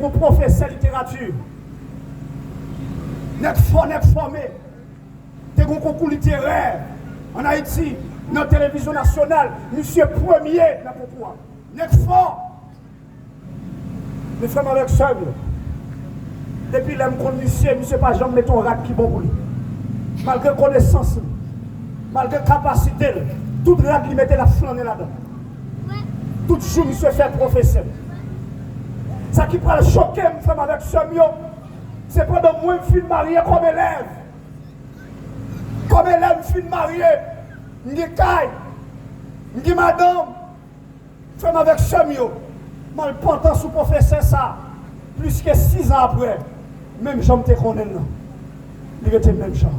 un professeur de littérature. Net formé. T'es un concours littéraire en Haïti, dans la télévision nationale, monsieur premier dans le concours. Net fort. Les femmes avec seul. Depuis l'aime contre monsieur pas jamais mettre un rat qui bon pour lui. Malgré connaissance, malgré capacité, tout rat lui mettait la flanée là-dedans. Tout jour, monsieur fait professeur. Ça qui peut choquer une femme avec ce mieux, c'est pendant moi je suis marié comme élève. Comme élève, je suis marié. Je suis caille. Je suis madame. Femme avec ce mieux. Je suis portant sous professeur ça. Plus que 6 ans après. Même j'en te connais. Il était même genre.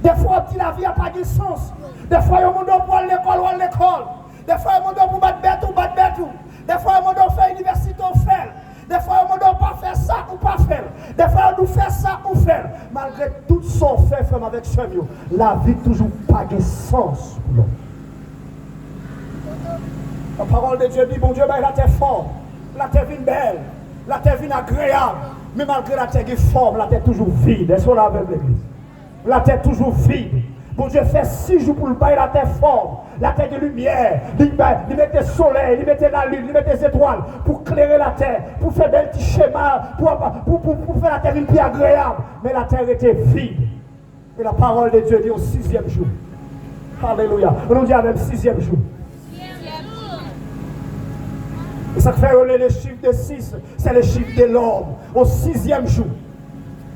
Des fois, la vie n'a pas de sens. Des fois, il y a un monde pour l'école ou à l'école. Des fois, il y a un monde pour battre bête ou battre bête. Des fois, il y a un monde pour faire université ou faire. Des fois, il y a un monde pour faire ça ou pas faire. Des fois, on nous fait ça ou faire. Malgré tout son fait, frère, avec ce mieux, la vie toujours pas de sens. Non. La parole de Dieu dit, bon Dieu, la terre forte, la terre vient belle, la terre vient agréable. Mais malgré la terre qui est forme, la terre toujours vide. Est-ce qu'on l'a avec l'église? La terre toujours vide. Bon Dieu fait 6 jours pour le bail, la terre forme, la terre de lumière. Il mettait le soleil, il mettait la lune, il mettait les étoiles pour clairer la terre, pour faire des petits schémas, pour faire la terre une plus agréable. Mais la terre était vide. Et la parole de Dieu dit au 6e jour. Alléluia. On nous dit avec 6e jour. Et ça fait le chiffre de 6, c'est le chiffre de l'homme. Au 6e jour.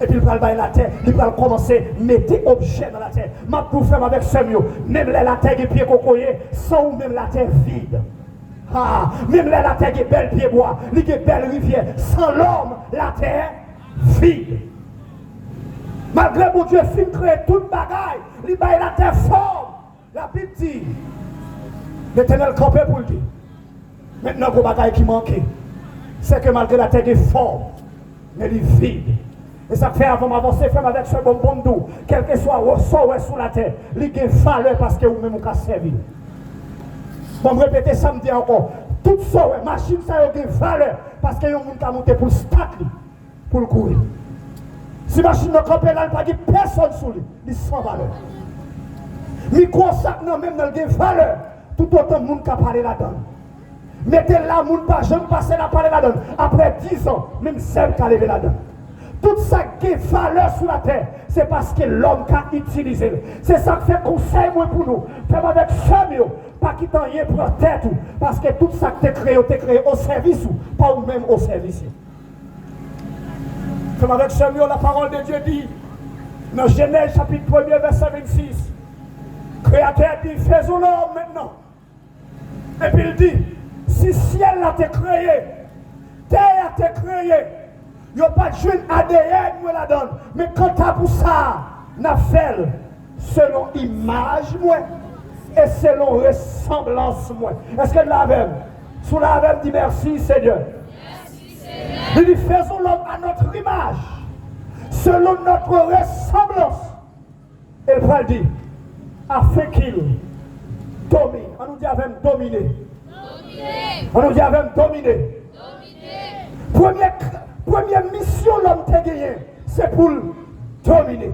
Et puis il va la terre, il va commencer à mettre des objets dans la terre. Ma pour faire avec ce mieux, même la terre qui pied cocoyer, sans même la terre vide. Ah, même la terre qui est belle pied bois, qui est belle rivière, sans l'homme, la terre vide. Malgré mon Dieu, film créé toute bagaille, il va la terre forme. La Bible dit, l'Éternel campé pour le dire. Maintenant, le bagaille qui manquait, c'est que malgré la terre qui est forme, mais il est vide. Et ça fait avant d'avancer, faire avec ce bonbon doux, quel que soit le ressort ou sous la terre, il y a valeur parce que vous-même vous avez servi. Bon, je répéter ça, me dit encore, tout ça, machine, ça a une valeur parce que vous avez monté pour le stack, pour le courir. Si la machine ne campe là, il n'y a pas personne sous lui, il est sans valeur. Micro sac, non, même dans le valeur, tout autant de monde qui a parlé là-dedans. Mettez là, monde pas, je me passe la parler là-dedans. Après 10 ans, même celle qui a levé là-dedans. Tout ça qui est valeur sur la terre, c'est parce que l'homme qui a utilisé. C'est ça qui fait conseil pour nous. Faites avec ce mieux, pas qu'il t'en y ait pour tête. Parce que tout ça que tu as créé au service ou pas ou même au service. Faites avec ce mieux, la parole de Dieu dit, dans Genèse chapitre 1er, verset 26, Créateur dit, faisons l'homme maintenant. Et puis il dit, si ciel a été créé, terre a été créée, il n'y a pas de jeune ADN moi la donne. Mais quand tu as pour ça, n'a fait selon image moi et selon ressemblance moi. Est-ce que la même? Sous la même dit merci Seigneur. Merci Seigneur. Il dit faisons l'homme à notre image, selon notre ressemblance. Et le frère dit, afin qu'il domine. On nous dit avec dominer. On nous dit avec dominer. Première mission l'homme t'a gagné, c'est pour dominer.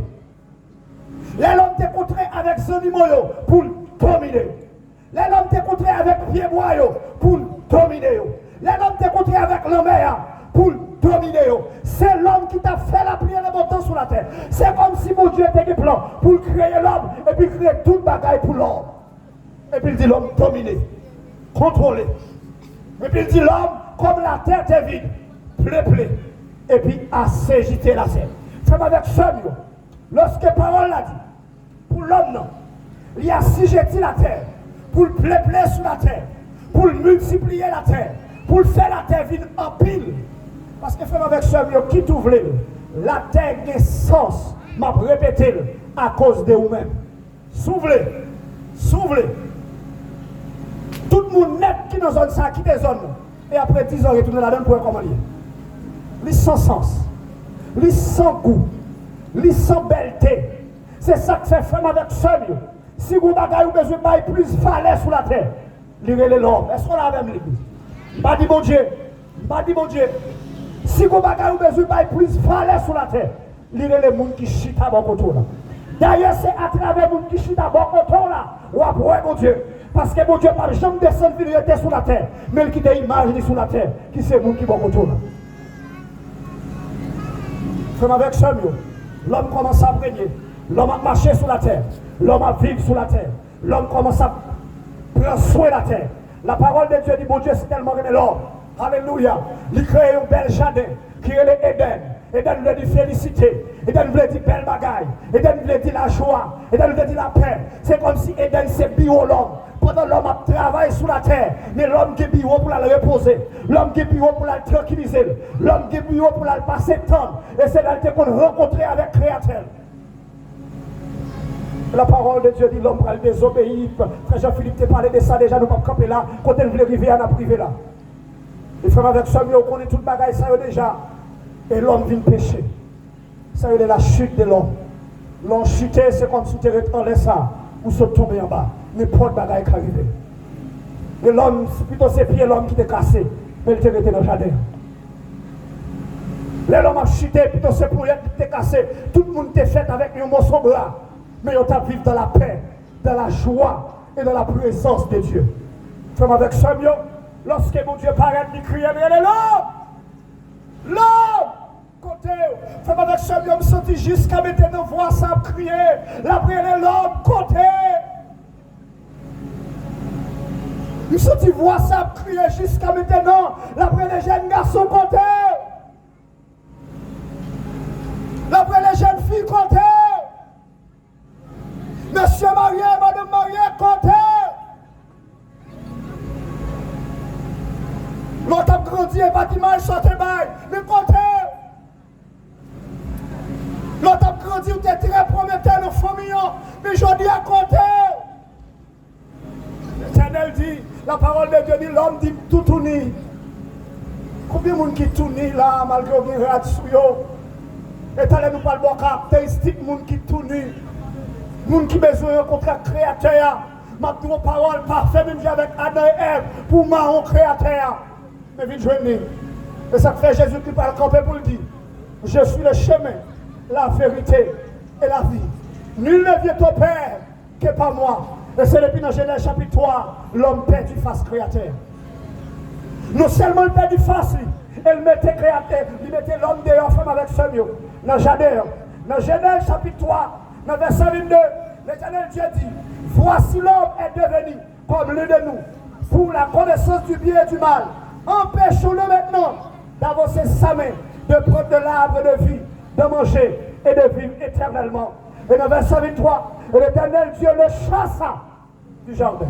L'homme t'a contré avec son animaux pour dominer. L'homme t'a contré avec pied bois pour dominer. L'homme t'a contré avec la mer pour dominer. C'est l'homme qui t'a fait la prière de temps sur la terre. C'est comme si mon Dieu était un plan pour créer l'homme et puis créer tout le bagaille pour l'homme. Et puis il dit l'homme dominer, contrôler. Et puis il dit l'homme, comme la terre est vide, pleurer et puis assaisiter la terre. Fais-moi avec ça, lorsque parole l'a dit, pour l'homme, non, il y a assujetti la terre, pour le pleurer sur la terre, pour multiplier la terre, pour faire la terre vide en pile. Parce que fais-moi avec ça, qui t'ouvre la terre a sens, m'a répété à cause de vous-même. S'ouvre, s'ouvre. Tout le monde net qui dans zone ça, qui des zones. Et après 10 ans, retourner là-dedans pour comment lire. Lui sans sens, lui sans goût, lui sans belleté. C'est ça que fait femme avec seul. Si vous avez besoin de plus valeur sur la terre, lirez l'homme. Est-ce qu'on a même l'église? Pas dit bon Dieu, pas dit bon Dieu. Si vous avez besoin de plus valeur sur la terre, lisez les gens qui chient à bon côté. D'ailleurs, c'est à travers les gens qui chient à bon côté là, ou après mon Dieu. Parce que mon Dieu n'a jamais descendu sur la terre, mais il qui a imagé sur la terre, qui c'est vous qui bon côté là. Comme avec ce mieux, l'homme commence à régner, l'homme a marché sur la terre, l'homme a vivre sur la terre, l'homme commence à prendre soin de la terre. La parole de Dieu dit, mon Dieu, c'est tellement aimé l'homme. Alléluia. Il crée un bel jardin qui est l'Éden. Eden veut dire félicité. Eden veut dire belle bagaille. Eden veut dire la joie. Eden veut dire la paix. C'est comme si Eden c'est bio l'homme. Pendant l'homme a travaillé sur la terre, mais l'homme qui est bio pour la reposer. L'homme qui est bio pour la tranquilliser. L'homme qui est bio pour la passer temps. Et c'est là qu'on rencontre avec le Créateur. La parole de Dieu dit l'homme va désobéir. Frère Jean-Philippe t'a parlé de ça déjà, nous ne pouvons pas camper là. Quand elle voulait arriver, elle a privé là. Les frères avec ça, on connaît toute bagaille ça déjà. Et l'homme vient pécher. Ça c'est la chute de l'homme. L'homme chuté, c'est comme si tu étais en laisse ça, ou se tomber en bas. N'importe bagaille qui arrive. Et l'homme, plutôt c'est pieds l'homme qui t'est cassé, mais il t'est resté dans le jardin. L'homme a chuté, plutôt c'est pour lui qui t'est cassé. Tout le monde t'est fait avec un morceau de bras. Mais on t'a vécu dans la paix, dans la joie et dans la présence de Dieu. Femme avec ça, lorsque mon Dieu paraît, il crie, mais elle est là! Là! Côté, femme avec ça, je me sentis jusqu'à maintenant voir ça crier. La prière est l'homme, côté! Je me sentis voir ça crier jusqu'à maintenant. La prière des jeunes garçons, côté! La prière des jeunes filles, côté! Monsieur marié, madame mariée, côté. L'autre a grandi et bâtiment, il sortait bail, mais côté. L'autre a grandi, il était très prometteur dans la famille, mais je dis à côté. L'Éternel dit, la parole de Dieu dit, l'homme dit tout tourner. Combien de monde qui tourne là, malgré qu'il y a des sous-yo? Et t'allez nous parler de caractéristiques de monde qui tourne. Moun qui besoin de rencontrer le Créateur, ma parole parfaite, même avec Adam et Ève, pour mon Créateur. Mais vite joindre. Et ça fait Jésus qui parle camper pour le dire. Je suis le chemin, la vérité et la vie. Nul ne vient au Père que par moi. Et c'est depuis dans Genèse chapitre 3, l'homme perdu face Créateur. Non seulement le perdu face, elle mettait Créateur, il mettait l'homme dehors, femme avec ce mieux. Dans Genèse chapitre 3, dans verset 22, l'Éternel Dieu dit, voici l'homme est devenu comme l'un de nous, pour la connaissance du bien et du mal. Empêchons-le maintenant d'avancer sa main, de prendre de l'arbre de vie, de manger et de vivre éternellement. Et dans verset 23, l'Éternel Dieu le chassa du jardin.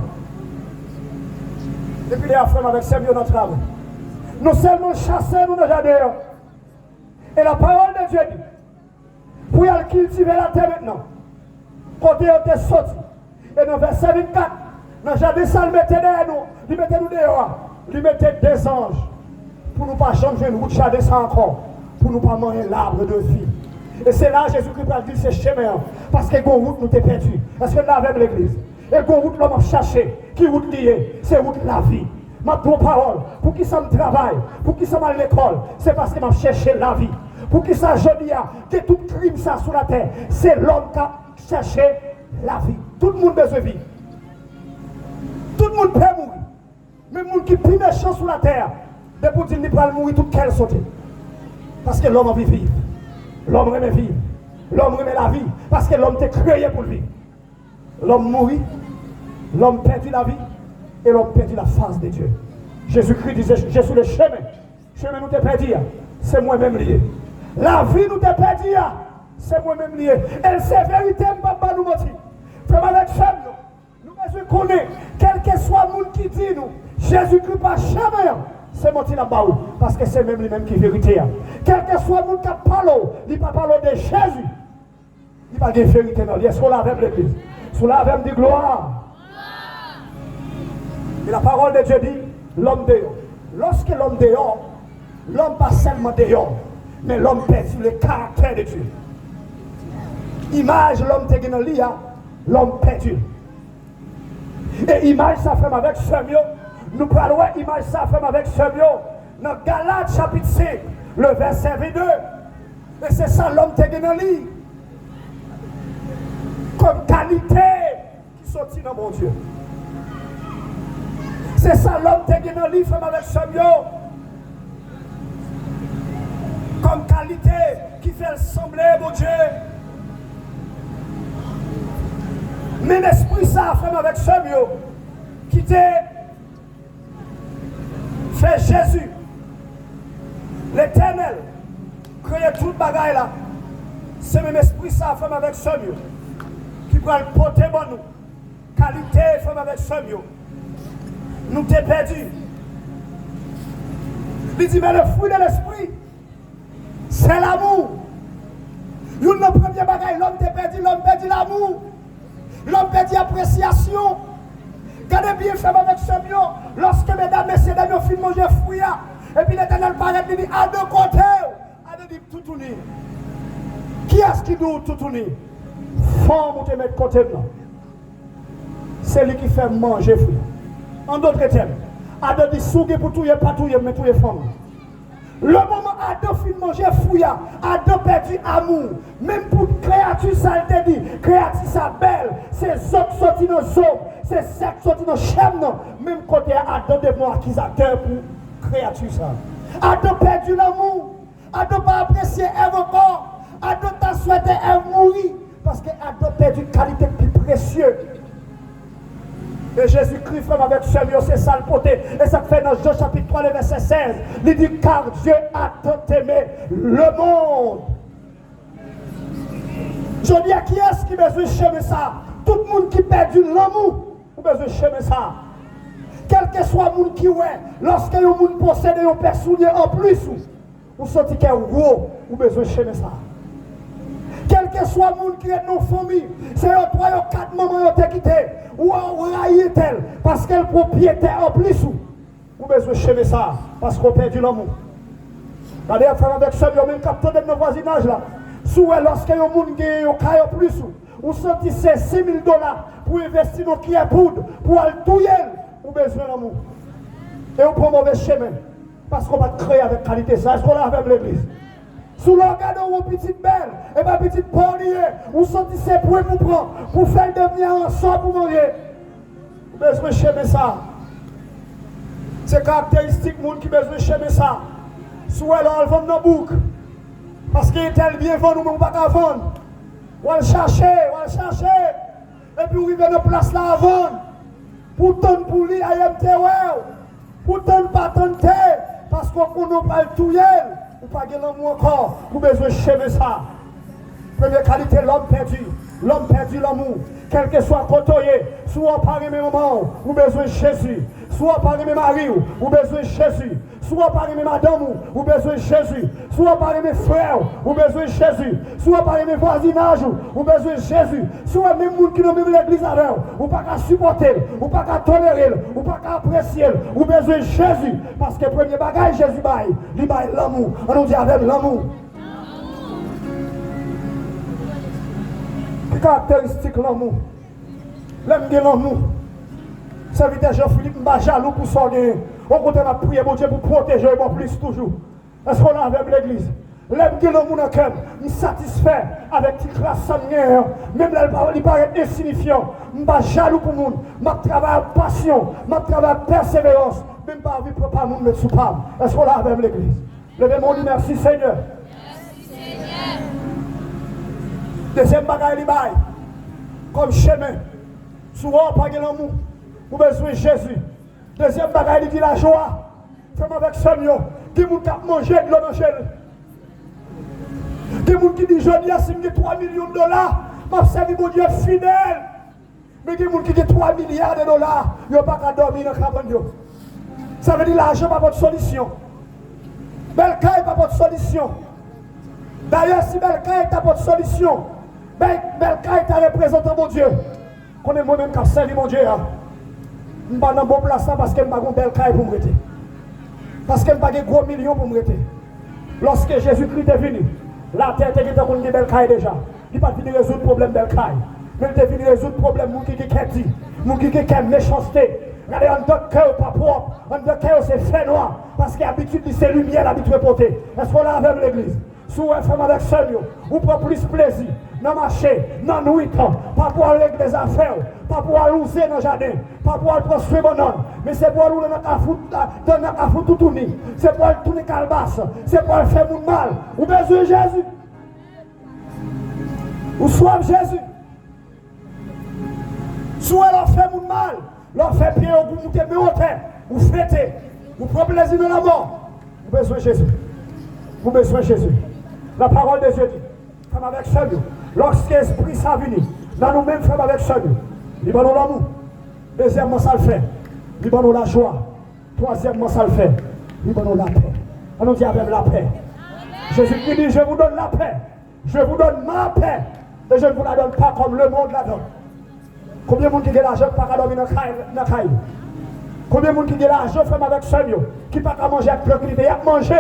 Depuis les frères avec ses mieux dans le travail. Nous seulement chasser nous dans le jardin. Et la parole de Dieu dit, pour y aller cultiver la terre maintenant. Côté on est sorti. Et dans verset 24, dans le jardin, ça le mettait derrière nous. Il mettait nous dehors. Il mettait des anges. Pour nous pas changer une route jardin ça encore. Pour nous pas manger l'arbre de vie. Et c'est là Jésus-Christ a dit c'est chemin. Parce que la route nous t'est perdu. Parce que là avec l'église. Et la route l'homme a cherché. Qui route liée? C'est route la vie. Ma parole. Pour qui ça me travaille? Pour qui ça m'a à l'école? C'est parce que m'a cherché la vie. Pour qui ça je dis que tout crime ça sur la terre, c'est l'homme qui a cherché la vie. Tout le monde besoin de vie. Tout le monde peut mourir. Mais le monde qui est plus méchant sur la terre, de pour dire qu'il ne peut pas mourir tout qu'elle sauter. Parce que l'homme a envie de vivre. L'homme aime vivre. L'homme aime la vie. Parce que l'homme t'est créé pour vivre. L'homme mourit, l'homme perdit la vie et l'homme perdit la face de Dieu. Jésus-Christ disait, je suis le chemin. Le chemin nous t'est perdu. C'est moi-même lié. La vie nous t'est perdu. C'est moi-même lié. Et c'est vérité, papa nous mentit. Frère avec femme, nous devons connaître, quel que soit le monde qui dit nous, Jésus-Christ pas jamais. C'est menti là-bas. Parce que c'est même lui-même qui est vérité. Quel que soit le monde qui parle, il ne peut pas parler de Jésus. Il n'y a pas de vérité dans lui. Est-ce qu'on l'a avec l'église? Sous la même de gloire. Et la parole de Dieu dit, l'homme dehors. Lorsque l'homme dehors, l'homme pas seulement dehors, mais l'homme perd sur le caractère de Dieu. Image l'homme te dans l'IA, l'homme perdu. Et image ça fait avec ce mieux. Nous parlons image ça fait avec ce mieux. Dans Galates chapitre 5, le verset 22. Et c'est ça l'homme te gagne lui. Comme qualité qui sortit dans mon Dieu. C'est ça l'homme te gagne lui, femme avec Samuel. Comme qualité qui fait sembler mon Dieu. Même esprit ça, femme avec Samuel, qui te fait Jésus, l'Éternel, créer toute bagaille là. C'est même esprit ça, femme avec Samuel, qui va le porter pour nous. Qualité, femme avec Samuel. Nous t'es perdu. Il dit, mais le fruit de l'esprit, c'est l'amour. Une des premières bagailles, l'homme perdit l'amour. L'homme perdit l'appréciation. Regardez bien, femme avec Samuel, lorsque mesdames, messieurs, dames, filent manger fruit, et puis l'Éternel paraît, il dit, à deux côtés, à deux dit, tout tourner. Qui est-ce qui doit tout tourner? Femme ou te mettre côté blanc. C'est lui qui fait manger fruit. En d'autres termes, à deux dit, souguer pour tout, pas tout, mais tout est femme. Le moment à deux filles manger fruit, à deux perdu amour. Même pour créature, ça te dit, créature ça belle, c'est autres sortis dans les hommes, c'est sexe sorti dans chaîne. Même côté à deux devenir accusateur pour créature ça. À deux perdu l'amour, à deux pas apprécier Ève encore, à deux t'as souhaité Ève mourir, parce que à deux perdu qualité plus précieuse. Et Jésus-Christ, frère, avec Samuel, c'est ça le poté. Et ça fait dans Jean chapitre 3, le verset 16. Il dit, car Dieu a tant aimé le monde. Je dis à qui est-ce qui besoin de chemin ça? Tout le monde qui perd du l'amour, ou besoin de chemin ça. Quel que soit le monde qui est, lorsque le monde possède un père soulier en plus, ou senti qu'il est gros, ou besoin de chemin ça. Quel que soit le monde qui est dans la famille, c'est un 3 ou 4 mamans qui ont quitté, ou on raillé tel, parce qu'elle propriétaire en plus. Ou besoin de chemin ça, parce qu'on perd du l'amour. Regardez, frère, avec ça, il y a même capteur de nos voisinages là. Souvent, lorsque y a un monde qui est en plus, ou senti c'est $6,000 pour investir dans qui est poudre, pour aller tout ou besoin d'amour. Et on prend mauvais chemin, parce qu'on va créer avec qualité ça. Est-ce qu'on a avec l'église? Sous le regard de vos petites belles, et ma petite pornier, ou senti c'est pour vous prendre, pour faire devenir ensemble pour manger. Vous besoin de chemin ça. C'est caractéristique de monde qui besoin de chemin ça. Soit elle vend dans bouc. Parce qu'il est tel bien vendre, mais on ne va pas vendre. On va le chercher. Et puis on arrive dans place là à vendre. Pour ton pour lui, IMT, pour ton pas ton parce qu'on n'a pas le tout. Ou pas de l'amour encore, vous besoin de chemin ça. Première qualité, l'homme perdu l'amour. Quel que soit côtoyé, soit par mes mamans, vous besoin de Jésus. Soit par mes maris, vous besoin de Jésus. Soit par mes madames, vous besoin de Jésus. Soit par mes frères, vous besoin de Jésus. Soit par mes voisinages, vous besoin de Jésus. Soit même gens qui n'ont même l'église avec vous, pas qu'à supporter, ou pas qu'à tolérer, ou pas qu'à apprécier, vous besoin de Jésus. Parce que le premier bagage, Jésus baille, il baille l'amour. On nous dit avec l'amour. Caractéristique l'amour. L'aime de l'amour. Serviteur Jean-Philippe m'a jaloux pour son gain. On continue à prier mon Dieu pour protéger moi plus toujours. Est-ce qu'on a avec l'église? L'aime de l'amour dans le cœur. Je suis satisfait avec cette classe sanguine. Même là, il paraît insignifiant. Je suis jaloux pour le monde. Je travaille avec passion. Je travaille avec persévérance. Même pas envie pour pas nous mettre sous palme. Est-ce qu'on a avec l'église? Levez mon nom, merci Seigneur. Deuxième bagaille, il baille. Comme chemin. Souvent, pas de l'amour. Vous besoin de Jésus. Deuxième bagaille, il dit la joie. Fais-moi avec Samuel. Des gens qui ont mangé de l'eau dans le des gens qui disent, je dis, si j'ai 3 millions de dollars, je servi mon Dieu fidèle. Mais des gens qui disent 3 milliards de dollars, ils n'ont pas qu'à dormir dans le cabane. Ça veut dire l'argent n'est pas votre solution. Belka n'est pas votre solution. D'ailleurs, si Belka est votre solution, Belka est un représentant mon Dieu. Qu'on est moi-même qui a servi mon Dieu. Je ne suis pas dans bon place parce que je n'ai pas de Belka pour me rester. Parce que je n'ai pas de gros millions pour me rester. Lorsque Jésus-Christ est venu, la terre était dans le Belka déjà. Il n'est pas venu résoudre le problème Belka. Mais il est venu résoudre le problème de qui dit, de qui méchanceté. Regardez, en tant que cœur pas propre, en tant que cœur c'est fait noir, parce qu'il y a l'habitude de ces lumières, l'habitude de porter. Est-ce qu'on l'a avec l'église? Si vous faites avec seul, vous prenez plus plaisir dans marcher, dans nuit, pas pour aller avec des affaires, pas pour aller louser dans le jardin, pas pour aller construire mon nom, mais c'est pour aller dans la foutre tout tourner, c'est pour aller tourner calebasse, c'est pour aller faire mon mal. Vous besoin de Jésus. Vous soyez Jésus. Soit leur fait mon mal, leur fait pied au bout, vous mettez au terre, vous fêtez, vous prenez plaisir dans la mort. Vous besoin de Jésus. Vous besoin de Jésus. La parole de Dieu dit, femme avec seul, lorsque l'Esprit s'est venu, dans nous-mêmes, femme avec seul, libérons l'amour. Deuxièmement, ça le fait. Libérons la joie. Troisièmement, ça le fait. Libérons la paix. On nous dit avec la paix. Jésus-Christ dit, je vous donne la paix. Je vous donne ma paix. Et je ne vous la donne pas comme le monde la donne. Combien de monde qui a l'argent qui ne peut pas dormir dans la caille? Combien de monde qui a l'argent femme avec seul, qui ne peut pas manger avec tranquillité? Il a mangé,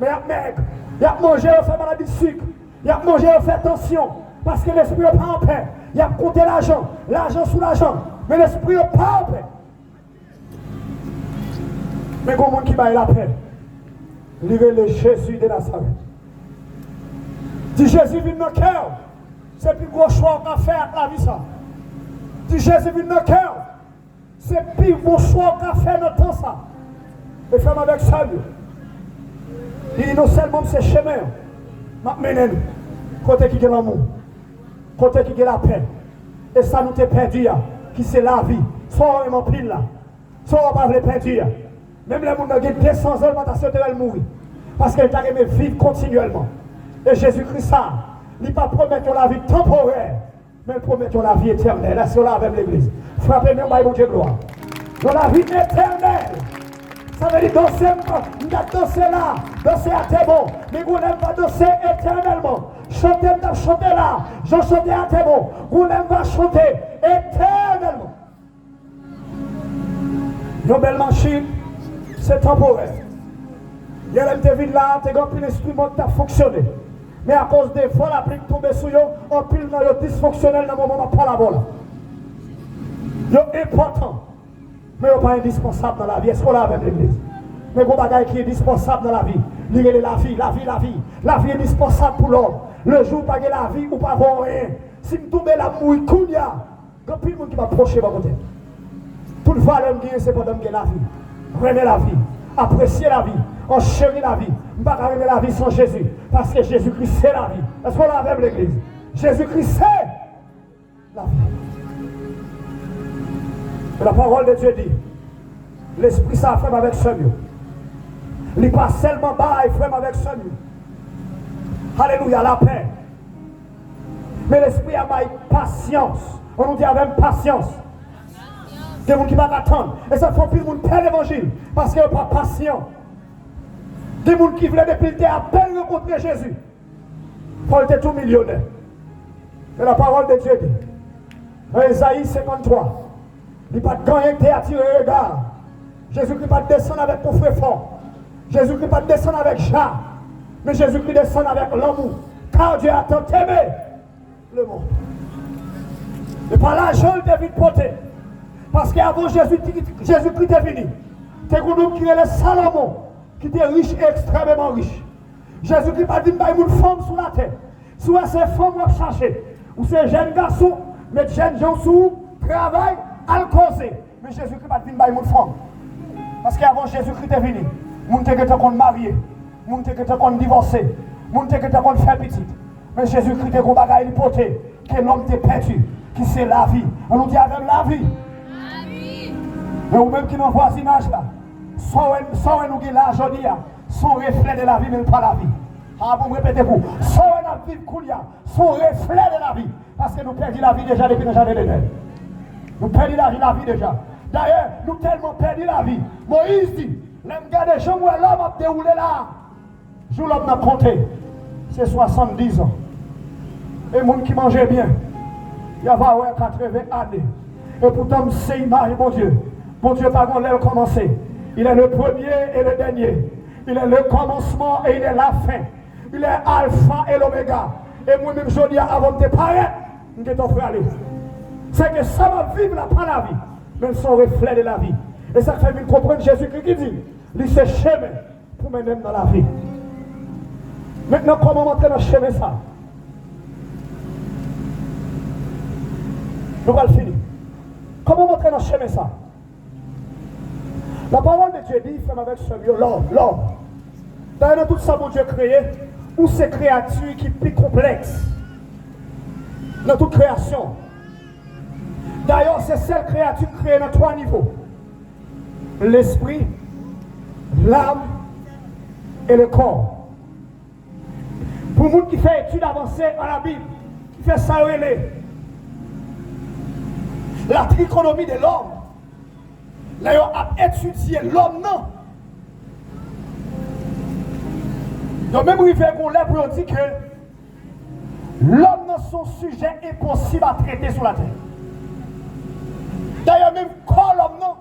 mais il a maigre. Il a mangé, il fait maladie de sucre. Il a mangé, il fait tension. Parce que l'esprit n'est pas en paix. Il a compté l'argent sous l'argent. Mais l'esprit n'est pas en paix. Mais il y a un monde qui baille la paix. Livrer le Jésus de Nazareth. Si Jésus vient dans le cœur, c'est le plus gros choix qu'on a fait avec la vie. Ça. Si Jésus vient dans le cœur, c'est le plus gros choix qu'on a fait dans le temps. Ça. Et femme avec ça. Il dit non seulement c'est chemin, mais côté qui est l'amour, côté qui est la paix. Et ça nous t'est perdu, qui c'est la vie. Soit on est pile là, soit on ne va pas perdu. Même les gens qui ont 200 ans, ils vont mourir. Parce qu'ils ont vivre continuellement. Et Jésus-Christ, ça, il ne pas promettre la vie temporaire, mais il promet la vie éternelle. Là, c'est là avec l'église. Frappez-moi, mon Dieu, gloire. Dans la vie éternelle. Ça veut dire danser là, danser à tes mots, mais vous n'aimez pas danser éternellement. Chanter là, je chante à tes mots, vous n'aimez pas chanter éternellement. Une belle machine, c'est temporaire. Il y a des villes là, tu as un instrument qui a fonctionné. Mais à cause des fois, la pluie tombe sur eux, on pile dans le dysfonctionnel dans le moment où on pas la bolle. C'est important. Mais ce n'est pas indispensable dans la vie. Est-ce qu'on l'a avec l'église? Mais il y a des choses qui sont indispensables dans la vie. La vie. La vie est indispensable pour l'homme. Le jour où pas la vie ou pas avoir rien. Si je tombe la mouille, il y a plus de monde qui va approcher mon côté. Tout le valeur que c'est pour donner la vie. Remettre la vie. Apprécier la vie. Enchérir la vie. Je ne peux pas remettre la vie sans Jésus. Parce que Jésus-Christ, c'est la vie. Est-ce qu'on l'a avec l'église? Jésus-Christ, c'est la vie. La parole de Dieu dit, l'esprit ça fait avec ce mieux. Il n'est pas seulement bas, il fait avec ce mieux. Alléluia, la paix. Mais l'esprit a patience. On nous dit avec patience. Des gens qui vont attendre. Et ça fait plus de monde perdre l'évangile. Parce qu'ils n'ont pas patient. Des gens qui voulaient depuis le à peine rencontrer Jésus. Paul était tout millionnaire. Et la parole de Dieu dit, dans Ésaïe 53, il n'y a pas de gagner qui attiré le regard. Jésus-Christ va descendre avec ton frère fort. Jésus-Christ va descendre avec Jean. Mais Jésus-Christ descend avec l'amour. Car Dieu a tant aimé le monde. Et par l'argent, il devait porter. Parce qu'avant Jésus-Christ est venu. C'est un homme qui est le Salomon, qui était riche, extrêmement riche. Jésus-Christ va dire qu'il y a une femme sur la terre. Soit ces femmes vont chercher, ou ces jeunes garçons, mettre jeunes gens sous travail, à le causer. Mais Jésus-Christ va dire qu'il y a une femme. Parce qu'avant Jésus-Christ est venu, les gens étaient mariés, les gens étaient divorcés, les gens étaient faire petit. Mais Jésus-Christ est un bagage porté, que l'homme était perdu, qui c'est la vie. On nous dit avec la vie. Mais vous-même qui dans le voisinage là, sans nous dire là aujourd'hui, son reflet de la vie, mais pas la vie. Ah, vous me répétez vous, sans nous vivre Koulia, son reflet de la vie. Parce que nous perdons la vie déjà depuis le jardin d'Éden. Nous perdons la vie déjà. D'ailleurs, nous tellement perdu la vie. Moïse dit, les gars des gens où l'homme a déroulé là, jour l'homme a compté, c'est 70 ans. Et les gens qui mangeaient bien, il y avait 80 années. Et pourtant, c'est image, mon Dieu. Mon Dieu, par contre, il a commencé. Il est le premier et le dernier. Il est le commencement et il est la fin. Il est alpha et l'oméga. Et moi-même, je dis avant de te parler, je t'offre aller. C'est que ça va vivre là, pas la vie. Mais son reflet de la vie. Et ça fait comprendre Jésus-Christ qui dit, il se chemin pour mener dans la vie. Maintenant, comment entrer dans le chemin ça? Nous allons finir. Comment entrer dans le chemin ça? La parole de Dieu dit, femme avec ce mieux, l'homme. Dans tout ça, mon Dieu créé, ou ces créatures qui sont plus complexes dans toute création. D'ailleurs, c'est celle créature créée dans 3 niveaux. L'esprit, l'âme et le corps. Pour les gens qui fait études avancées à la Bible, qui fait ça, la trichotomie de l'homme, d'ailleurs, a étudié l'homme, non. Donc, même il fait qu'on l'a pour dire que l'homme dans son sujet impossible à traiter sur la terre. D'ailleurs, même quand l'homme n'a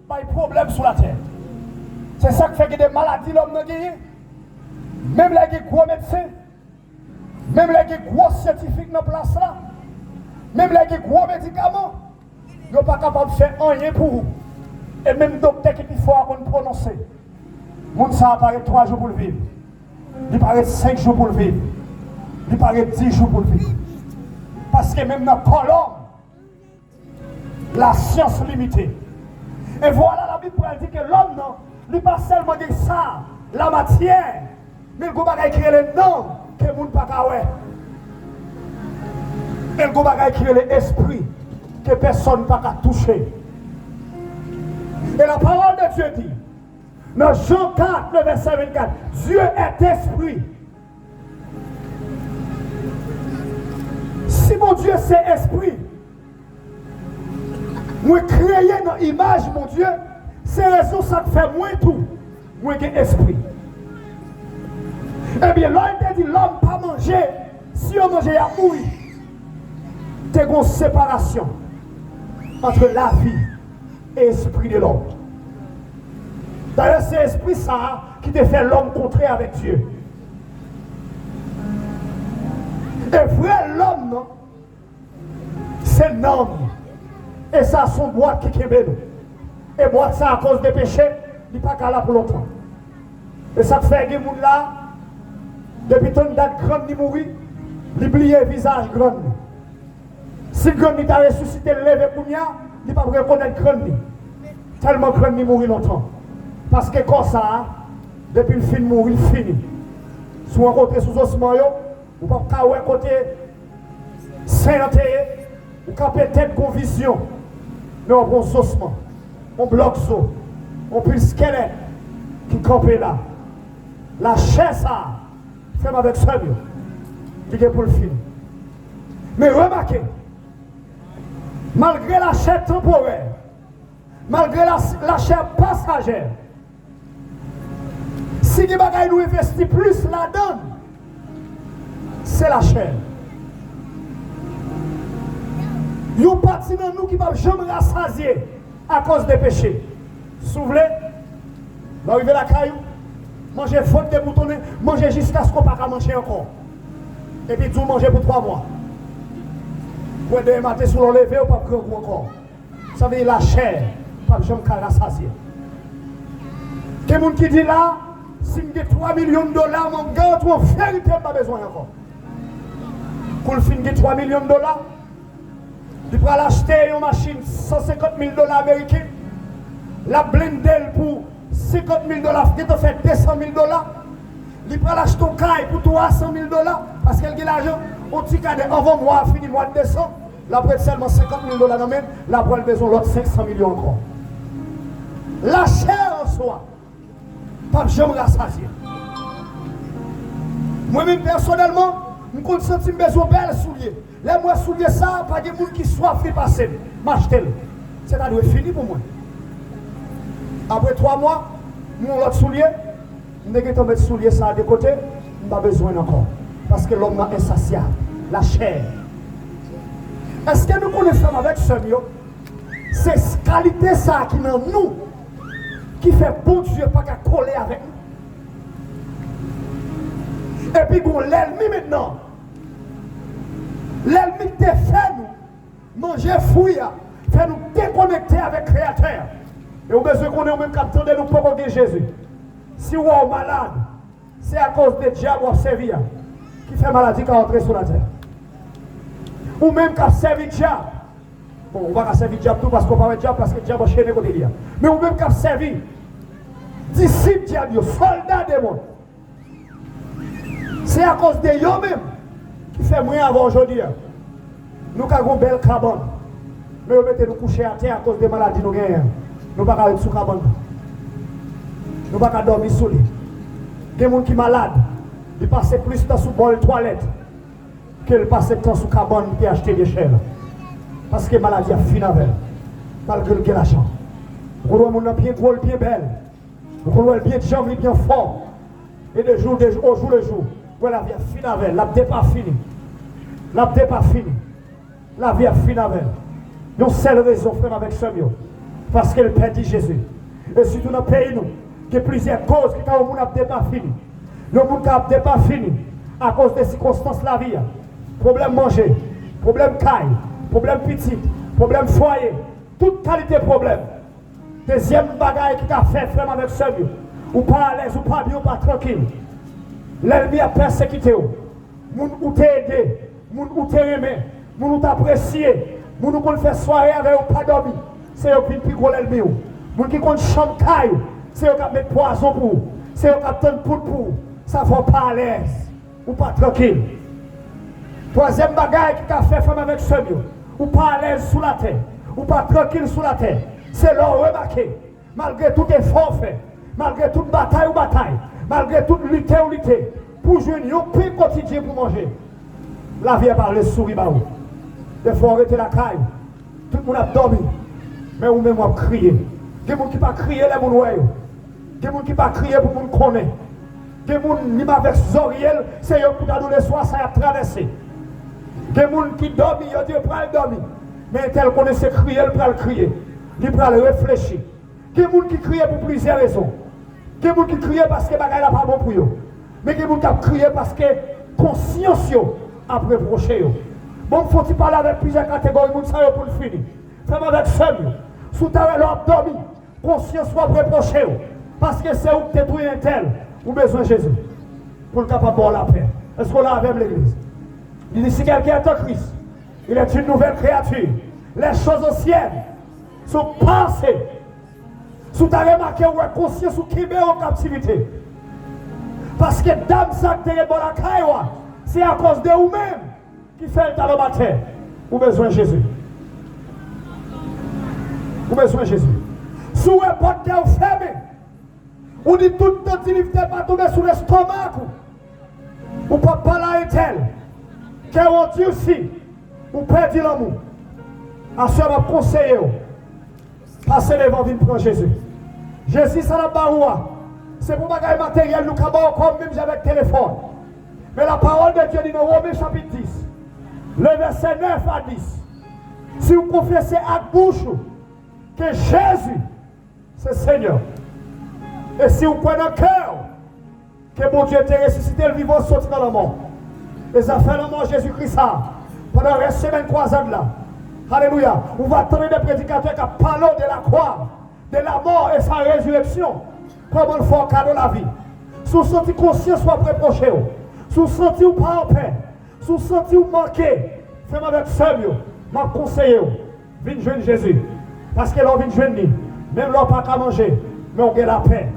pas de problème sur la terre. C'est ça qui fait que des maladies l'homme n'a gagné. Même les gros médecins, même les gros scientifiques dans la place là, même les gros médicaments, ils ne sont pas capables de faire rien pour vous. Et même docteur qui faut qu'on prononce. Moun ça apparaît 3 jours pour le vivre. Il paraît 5 jours pour le vivre. Il paraît 10 jours pour le vivre. Parce que même dans le corps, la science limitée. Et voilà la Bible dit que l'homme, non, il n'est pas seulement dit ça, la matière, mais il va écrire les noms que les gens ne peuvent pas voir. Il va écrire l'esprit que personne ne peut pas toucher. Et la parole de Dieu dit, dans Jean 4, le verset 24, Dieu est esprit. Si mon Dieu c'est esprit, moi créé dans l'image, mon Dieu, c'est raison ça fait moins tout, moi qui esprit. Eh bien, l'homme te dit, l'homme pas manger, si on mange, il a mourir. C'est une séparation entre la vie et l'esprit de l'homme. D'ailleurs, c'est l'esprit ça qui te fait l'homme contrer avec Dieu. Et vrai l'homme, non, c'est l'homme. Et ça, son boîte qui est et boîte ça à cause des péchés, il n'est pas là pour longtemps. Et ça fait que les gens là, depuis ton date grande, ils mourent, ils oublient le visage grand. Si le grand t'a ressuscité, levé pour nous, il ne peut pas reconnaître le grand. Tellement grand, il mourit longtemps. Parce que comme ça, depuis le film mourir, il finit. Soit un côté sous osman, ou pas un côté sainté, ou pas peut-être une vision. Mais on prend osman, on bloque ça, on prend le squelette qui campe là. La chair, ça, fait avec ça, qui est pour le film. Mais remarquez, malgré la chair temporaire, malgré la chair passagère, si les bagailles nous investissent plus là-dedans, c'est la chair. Il y a une partie de nous qui ne va jamais rassasier à cause des péchés. Souvenez, l'arrivée la caillou, manger faute de boutonnés, manger jusqu'à ce qu'on ne peut pas manger encore. Et puis tout manger pour 3 mois. Pour demain matin, si on lever, on ne peut pas encore. Ça veut dire la chair, pas jamais rassasier. Quelqu'un qui dit là, si j'ai 3 millions de dollars, mon gars, tu vas faire, il n'a pas besoin encore. Pour le fin de 3 millions de dollars, il va l'acheter une machine 150 000 dollars américains, la blender pour 50 000 dollars, qui te fait 200 000 dollars. Il va l'acheter un caille pour 300 000 dollars, parce qu'elle a l'argent, au petit cas avant moi, fini le mois de décembre, la prête seulement 50 000 dollars dans même, la prête besoin l'autre 500 millions encore. La chair en soi, pas jamais rassasier. Moi-même personnellement, je me sens besoin de belles souliers. Là, moi, souliers ça, pas de gens qui soif de passer. M'acheter. C'est-à-dire fini pour moi. Après 3 mois, mon autre soulier, je vais mettre soulier ça de côté, je n'ai pas besoin encore. Parce que l'homme est insatiable. La chair. Est-ce que nous connaissons avec ce mieux? C'est qualité ça qui est dans nous, qui fait bon Dieu pas qu'à coller avec nous. Et puis bon, l'ennemi maintenant, l'ennemi te fait nous manger fouille, fait nous déconnecter avec le Créateur. Et vous besoin qu'on ait même capteur de nous pour Jésus. Si vous êtes malade, c'est à cause des diables qui servi qui fait maladie qui entrer sur la terre. Ou même qui a servi le diable. Bon, on va pas servir le diable tout parce qu'on parle de diable parce que le diable est chez côté. Mais ou même qui a servi disciples diable, soldats démons. C'est à cause de eux même qui fait moins avant aujourd'hui. Nous avons une belle cabane. Mais vous mettez nous coucher à terre à cause des maladies nous gagnons. Nous ne pouvons pas être sous cabane. Nous ne pouvons pas dormir sous lui. Il y a des gens qui sont malades. Ils passent plus de temps sous bol toilette qu'ils passent de temps sous cabane qui acheter des chèvres. Parce que la maladie a fini avec elle. Malgré le l'argent. Vous voyez mon bien gros, bien belle. Vous voyez bien de jambes, bien fort. Et de jour au jour le jour. La vie a fini avec elle. La vie n'est pas finie. La vie n'est pas finie. La vie a fini avec elle. Une seule raison, frère, avec ce mieux. Parce que le Père dit Jésus. Et surtout dans le pays, nous, il y a plusieurs causes qui ont pas fini. Le monde n'a pas fini à cause des circonstances de la vie. Problème manger, problème caille, problème petit, problème foyer, toute qualité de problème. Deuxième bagaille qui a fait, frère, avec ce mieux. Ou pas à l'aise, ou pas bien, ou pas tranquille. L'ennemi a persécuté. Moun ou t'a aidé, moun ou t'a aimé, moun ou t'a apprécié, moun ou qu'on fait soirée avec ou pas dormi. C'est eux qui plus gros l'ennemi. Moun qui compte chambre caille, c'est eux qui mettent poison pour. C'est eux qui attendent pour. Ça ne va pas à l'aise, ou pas tranquille. Troisième bagaille qui a fait femme avec ce mieux, ou pas à l'aise sous la terre, ou pas tranquille sous la terre. C'est leur remarquer, malgré tout effort fait, malgré toute bataille ou bataille, malgré toute lutte ou lutte, pour jouer un pain quotidien pour manger. La vie est par les souris. Des fois, arrêter la caille. Tout le monde a dormi. Mais vous même vous crier. Il y a des gens qui ne pas crier, les gens il y a des gens qui ne pas crier pour nous connaître. Il y a des gens qui avec Zoriel, c'est eux qui ont les soirs, ça a traversé. Il y a des gens qui dorment, ils disent pas dormir. Mais tel qu'on essaie de crier, ils peuvent crier. Ils peuvent réfléchir. Il y a des gens qui crient pour plusieurs raisons. Il y a des gens qui crient parce que les bagages n'est pas bon pour eux. Mais il y a des gens qui crient parce que conscience a reproché. Bon, faut-il parler avec plusieurs catégories de gens pour le finir. Fais-moi avec seul. Sous ta leur dormi, conscience soit reproché. Parce que c'est où que tu es un tel, ou besoin de Jésus. Pour le capable de la paix. Est-ce qu'on l'a avec l'église? Il dit si quelqu'un est en Christ, il est une nouvelle créature. Les choses anciennes sont passées. Sous ta remarqué ou est conscience ou qui met en captivité. Parce que dame ça que tu es dans la caille, c'est à cause de vous-même qui fait le talon matin. Ou besoin de Jésus. Ou besoin de Jésus. Si vous êtes pas fermé, ou dit tout le temps qu'il ne pas tomber sur l'estomac, ou pas parler à tel, qu'elle a dit aussi, ou perdre l'amour. À ce moment, conseiller, passez devant venir prendre Jésus. Jésus, ça n'a pas roi. C'est pour bagaille matériel, nous avons comme même avec téléphone. Mais la parole de Dieu dit dans Romains chapitre 10, le verset 9 à 10. Si vous confessez à bouche que Jésus, c'est Seigneur. Et si vous prenez dans cœur que mon Dieu t'a ressuscité, le vivant sorti dans la mort. Et ça fait la mort Jésus-Christ pendant la semaine croisade là. Alléluia. On va attendre des prédicateurs qui parlent de la croix, de la mort et sa résurrection. Comment il faut cadeau la vie. Sous senti conscience soit préproché. Sous senti ou pas en paix. Sous senti ou manqué. Fais-moi avec seul. M'a conseillé. Viens joindre Jésus. Parce que l'on vient joindre lui. Même l'on pas qu'à manger. Mais on a la paix.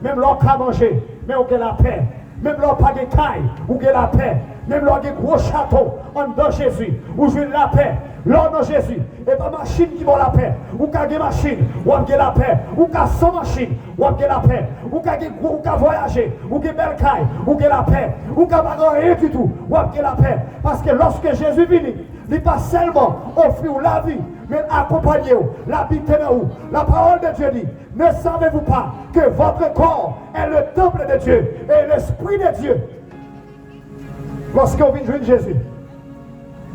Même l'on pas manger. Mais on a la paix. Même l'on pas de caille. On a la paix. Même l'on a des gros châteaux. En dedans Jésus. Ou joindre la paix. L'on dans Jésus. Et pas machine qui va la paix. Ou qu'à des machines. Ou à la paix. Ou qu'à sans machine. Ou à la paix. Ou qu'à voyager. Ou qu'à belle caille. Ou qu'à la paix. Ou qu'à pas rien du tout. Ou à la paix. Parce que lorsque Jésus vient, il n'est pas seulement offrir la vie, mais accompagner, l'habiter dans vous. La parole de Dieu dit, ne savez-vous pas que votre corps est le temple de Dieu et l'esprit de Dieu. Lorsque vous venez joindre Jésus,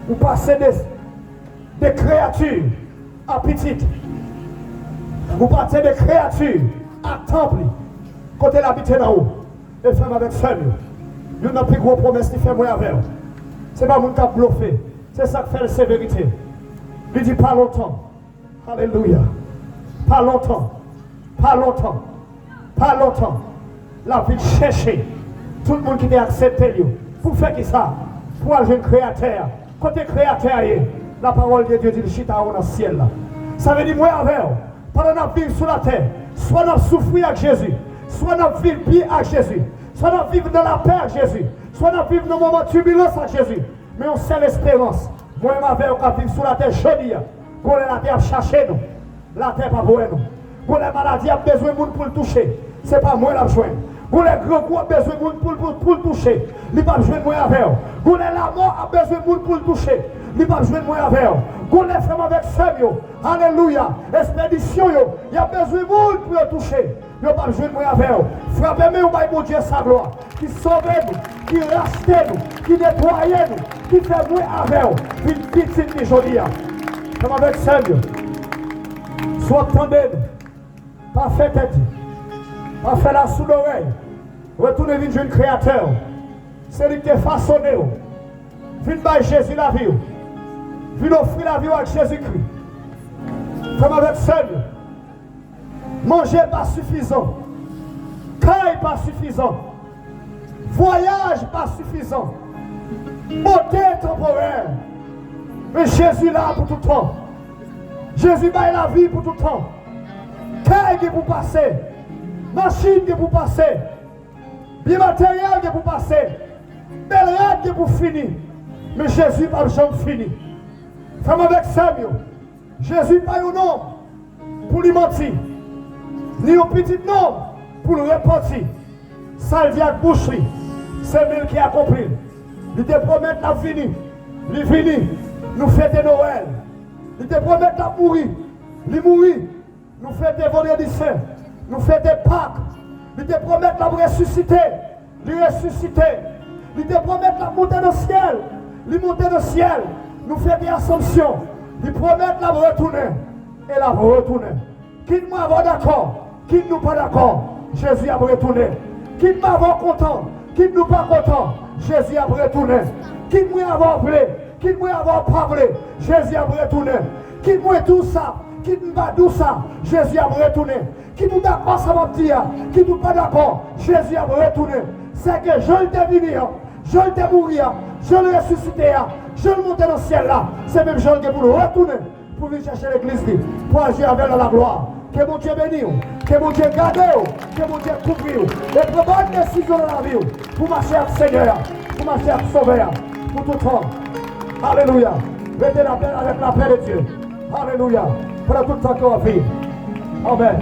vous passez des créatures à petites. Vous passez des créatures à temple. Quand elle habite dans vous, et femme avec seul. Il n'y a plus gros promesse qui fait moi avec vous. Ce n'est pas mon cap bluffé. C'est ça qui fait la sévérité. Il dit pas longtemps. Alléluia. Pas longtemps. Pas longtemps. Pas longtemps. La vie chercher. Tout le monde qui t'a accepté, pour faire qui ça? Pour aller un créateur. Côté créateur, la parole de Dieu dit chita dans le ciel. Ça veut dire, moi avec pendant que nous vivons sur la terre, soit nous souffrir avec Jésus, soit nous vivons bien avec Jésus, soit nous vivons dans la paix avec Jésus, soit nous vivons dans un moment de turbulence avec Jésus. Mais on sait l'espérance. Moi avec on vivre sur la terre jeudi. Quand la terre chercher nous. La terre pas pour nous. Quand les maladies ont besoin de monde pour le toucher. Ce n'est pas moi qui besoin. Quand les grands coups ont besoin de monde pour le toucher. Il n'y a pas besoin de moi avec. Quand la mort a besoin de monde pour le toucher. Il n'y a pas besoin de moi avec. Quand les femmes avec Samuel, alléluia, expédition, il y a besoin de monde pour le toucher. Il n'y a pas besoin de moi avec. Frappez-moi, mon Dieu, sa gloire. Qui sauve nous, qui rachète nous, qui nettoie nous, qui fait moi avec. Une petite aujourd'hui. Comme avec Samuel. Soit tendez nous. Pas fait tête. Pas fait la sous l'oreille. Retournez vers le Créateur. C'est lui qui a façonné. Venez par Jésus la vie. Venez offrir la vie avec Jésus-Christ. Comme avec Samuel. Manger pas suffisant. Caille pas suffisant. Voyage pas suffisant. Beauté temporaire. Mais Jésus là pour tout le temps. Jésus baille la vie pour tout le temps. Caille qui pour passer. Machine qui pour passer. Bien matériel qui pour passer. Belle règle qui pour finir. Mais Jésus pas jamais fini. Femme avec Samuel. Jésus pas un nom pour lui mentir. Ni un petit nom pour le repentir. Ça vient de boucherie. C'est lui qui a compris. Il te promet la fini. Il fini. Nous fêtons Noël. Il te promet la mourir. Il mourir. Nous fêtons Vendredi Saint. Nous fêtons Pâques. Il te promet la ressusciter. Il ressusciter. Il te promet la monter dans le ciel. Il monter dans le ciel. Nous fêtons Assomption. Il promet la retourner. Et la retourner. Quitte-moi avoir d'accord. Quitte-nous pas d'accord. Jésus a retourné. Quitte-moi avoir content. Quitte-nous pas content. Jésus a retourné. Quitte-moi avoir appelé. Quitte-moi avoir parlé. Jésus a retourné. Quitte-moi tout ça. Quitte-moi pas tout ça. Jésus a retourné. Quitte-nous d'accord, ça va dire. Quitte-nous pas d'accord. Jésus a retourné. C'est que je le dévinis. Je le démourir. Je le ressusciter. Je le monter dans le ciel là. C'est même Jean qui pour le retourner. Pour venir chercher l'église. Pour agir avec la gloire. Que mon Dieu bénisse, que mon Dieu garde, que mon Dieu couvre, et prends bonne décision dans la vie, pour marcher avec le Seigneur, pour marcher avec le Sauveur, pour tout le temps. Alléluia. Mettez la paix avec la paix de Dieu. Alléluia. Pour tout le temps qu'on va vivre. Amen.